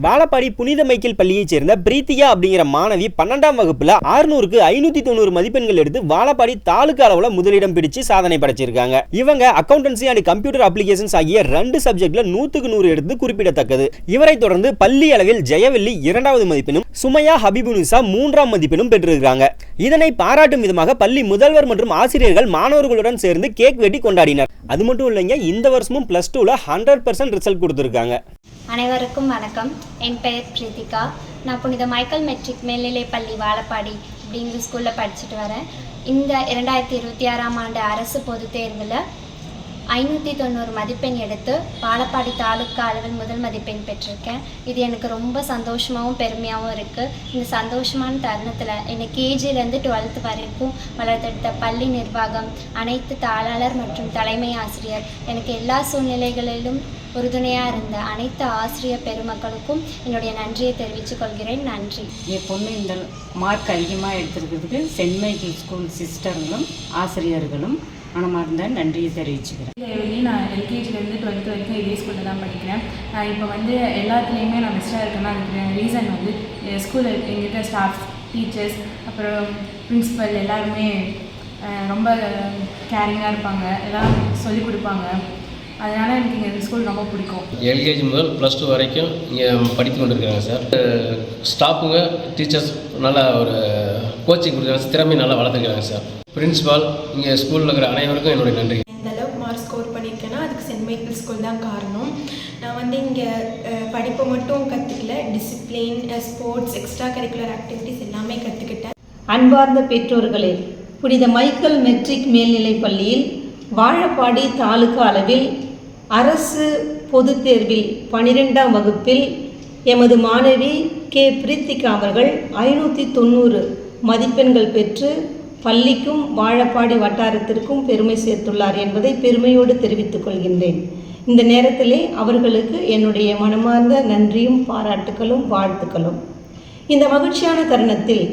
வாழப்பாடி புனித மைக்கேல் பள்ளியைச் சேர்ந்த பிரீத்தியா அப்படிங்கிற மாணவி 12ஆம் வகுப்புல 600க்கு 590 மதிப்பெண்கள் எடுத்து வாழப்பாடி தாலுகா அளவுல முதலிடம் பிடிச்சு சாதனை படைச்சிருக்காங்க. இவங்க அக்கவுண்டன்சி அண்ட் கம்ப்யூட்டர் அப்ளிகேஷன்ஸ் ஆகிய 2 சப்ஜெக்ட்ல 100க்கு 100 எடுத்து குறிப்பிடத்தக்கது. இவரை தொடர்ந்து பள்ளி அளவில் ஜெயவெள்ளி 2வது மதிப்பெண்ணும், சுமையா ஹபிபுனிசா 3ஆம் மதிப்பெண்ணும் பெற்றிருக்காங்க. இதனை பாராட்டும் விதமாக பள்ளி முதல்வர் மற்றும் ஆசிரியர்கள் மாணவர்களுடன் சேர்ந்து கேக் வெட்டி கொண்டாடினர். அது மட்டும் இல்லைங்க, இந்த வருஷமும் +2ல 100% ரிசல்ட் கொடுத்திருக்காங்க. அனைவருக்கும் வணக்கம். என் பெயர் பிரீத்திகா. நான் புனித மைக்கேல் மெட்ரிக் மேல்நிலைப் பள்ளி வாழப்பாடி அப்படிங்கிற ஸ்கூலில் படிச்சுட்டு வரேன். இந்த 2026ஆம் ஆண்டு அரசு பொதுத் தேர்வில் 590 மதிப்பெண் எடுத்து வாழப்பாடி தாலுக்கா அளவில் முதல் மதிப்பெண் பெற்றிருக்கேன். இது எனக்கு ரொம்ப சந்தோஷமாகவும் பெருமையாகவும் இருக்குது. இந்த சந்தோஷமான தருணத்தில் என்னை கேஜிலேருந்து 12th வரைக்கும் வளர்த்தெடுத்த பள்ளி நிர்வாகம், அனைத்து தாளாளர் மற்றும் தலைமை ஆசிரியர், எனக்கு எல்லா சூழ்நிலைகளிலும் உறுதுணையாக இருந்த அனைத்து ஆசிரியர் பெருமக்களுக்கும் என்னுடைய நன்றியை தெரிவித்துக் கொள்கிறேன். நன்றி. என் பொண்ணு இந்த மார்க் அதிகமாக எடுத்துருக்கிறதுக்கு சென்ட் மைக்கேல் ஸ்கூல் சிஸ்டர்களும் ஆசிரியர்களும் மனமார்ந்த நன்றியை தெரிவிச்சுக்கிறேன். நான் எல்கேஜிலேருந்து 12th வரைக்கும் இதே ஸ்கூலில் தான் படிக்கிறேன். இப்போ எல்லாத்துலேயுமே நான் பெஸ்ட்டாக இருக்கேன்னா அதுக்கு ரீசன் ஸ்கூலில் எங்கிட்ட ஸ்டாஃப்ஸ், டீச்சர்ஸ், அப்புறம் பிரின்ஸிபல் எல்லாருமே ரொம்ப கேரிங்காக இருப்பாங்க, எல்லாம் சொல்லிக் கொடுப்பாங்க. அதனால் எனக்கு இங்கே ஸ்கூல் ரொம்ப பிடிக்கும். எல்கேஜி முதல் +2 வரைக்கும் இங்கே படித்து கொண்டிருக்கிறாங்க சார். ஸ்டாஃபுங்க, டீச்சர்ஸ் நல்லா ஒரு கோச்சிங் கொடுக்குறாங்க, திறமை நல்லா வளர்த்துக்கிறாங்க சார். பிரின்ஸிபால், இங்கே ஸ்கூலில் இருக்கிற அனைவருக்கும் என்னுடைய நன்றி. இந்த அளவுக்கு மார்க் ஸ்கோர் பண்ணியிருக்கேன்னா அதுக்கு சென்ட் மைக்கேல் ஸ்கூல் தான் காரணம். நான் இங்கே படிப்பை மட்டும் கற்றுக்கல, discipline, sports, extra curricular activities எல்லாமே கற்றுக்கிட்டேன். அன்பார்ந்த பெற்றோர்களே, புனித மைக்கேல் மெட்ரிக் மேல்நிலைப் பள்ளியில் வாழப்பாடி தாலுகா அளவில் அரசு பொதுத் தேர்வில் 12ஆம் வகுப்பில் எமது மாணவி கே பிரீத்திகா அவர்கள் 590 மதிப்பெண்கள் பெற்று பள்ளிக்கும் வாழப்பாடி வட்டாரத்திற்கும் பெருமை சேர்த்துள்ளார் என்பதை பெருமையோடு தெரிவித்துக் கொள்கின்றேன். இந்த நேரத்திலே அவர்களுக்கு என்னுடைய மனமார்ந்த நன்றியும் பாராட்டுகளும் வாழ்த்துக்களும். இந்த மகிழ்ச்சியான தருணத்தில்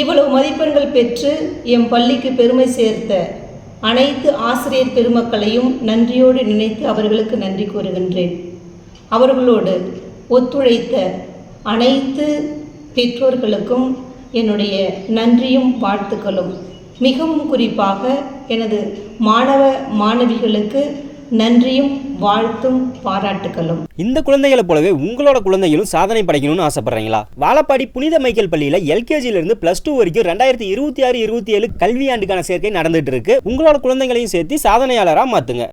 இவ்வளவு மதிப்பெண்கள் பெற்று எம் பள்ளிக்கு பெருமை சேர்த்த அனைத்து ஆசிரியர் பெருமக்களையும் நன்றியோடு நினைத்து அவர்களுக்கு நன்றி கூறுகின்றேன். அவர்களோடு ஒத்துழைத்த அனைத்து பெற்றோர்களுக்கும் என்னுடைய நன்றியும் வாழ்த்துக்களும். மிகவும் குறிப்பாக எனது மாணவ மாணவிகளுக்கு நன்றியும் வாழ்த்தும் பாராட்டுகளும். இந்த குழந்தைகளை போலவே உங்களோட குழந்தைகளும் சாதனை படைக்கணும்னு ஆசைப்படுறீங்களா? வாழப்பாடி புனித மைக்கேல் பள்ளியில எல்கேஜிலிருந்து +2 வரைக்கும் 2026-27 கல்வியாண்டுக்கான சேர்க்கை நடந்துட்டு இருக்கு. உங்களோட குழந்தைகளையும் சேர்த்து சாதனையாளராக மாத்துங்க.